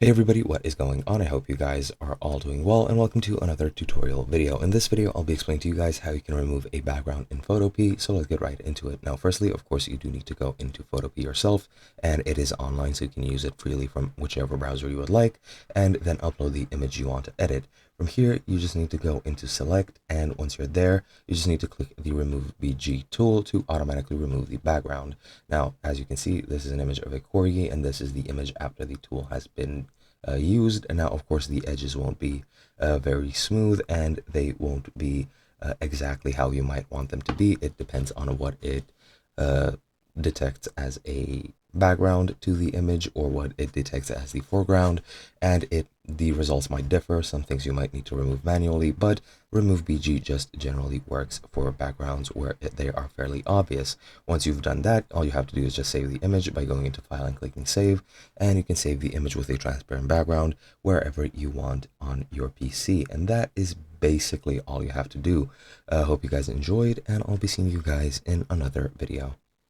Hey everybody, what is going on? I hope you guys are all doing well, and welcome to another tutorial video. In this video, I'll be explaining to you guys how you can remove a background in Photopea, so let's get right into it. Now, firstly, of course, you do need to go into Photopea yourself, and it is online, so you can use it freely from whichever browser you would like, and then upload the image you want to edit. From here, you just need to go into select, and once you're there, you just need to click the remove BG tool to automatically remove the background. Now, as you can see, this is an image of a corgi, and this is the image after the tool has been used. And now, of course, the edges won't be very smooth, and they won't be exactly how you might want them to be. It depends on what it detects as a background to the image or what it detects as the foreground, and the results might differ. Some things you might need to remove manually, but remove BG just generally works for backgrounds where they are fairly obvious. Once you've done that, all you have to do is just save the image by going into file and clicking save, and you can save the image with a transparent background wherever you want on your PC. And that is basically all you have to do. Hope you guys enjoyed, and I'll be seeing you guys in another video.